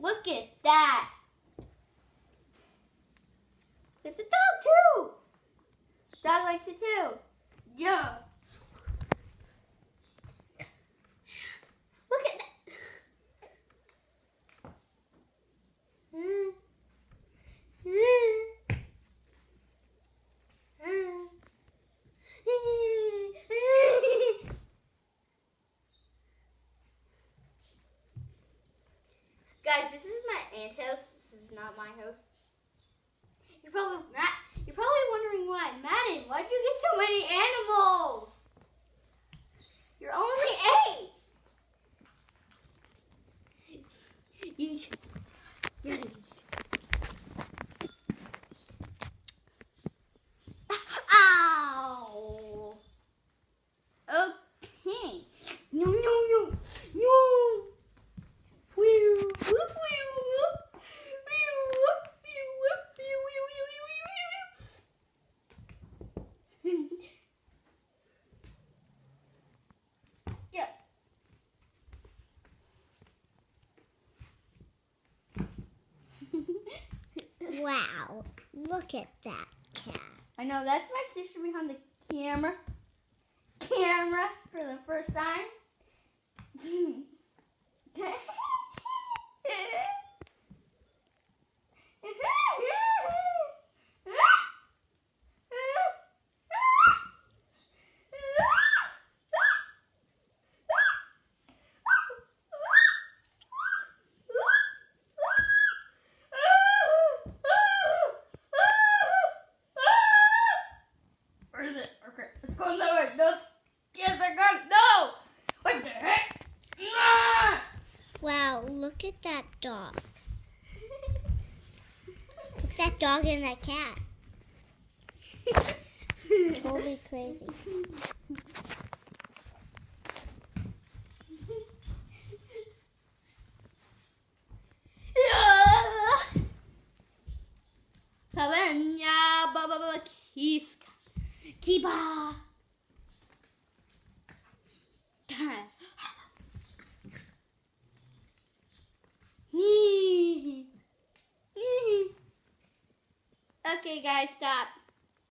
Look at that. It's a dog too. Dog likes it too. Yeah. Look at that. Guys, this is my aunt's house. This is not my house. You're probably wondering why. Madden, why'd you get so many animals? You're only 8. Ow! Okay. No, no, no, no. Yeah. Wow, look at that cat. I know, that's my sister behind the camera for the first time. Where is it? Okay, it's going that way. No. Yes, I got it. No! What the heck? Ah! Wow, look at that dog. It's that dog and that cat. Totally crazy. Savenya, baba, kiba. Okay, guys, stop.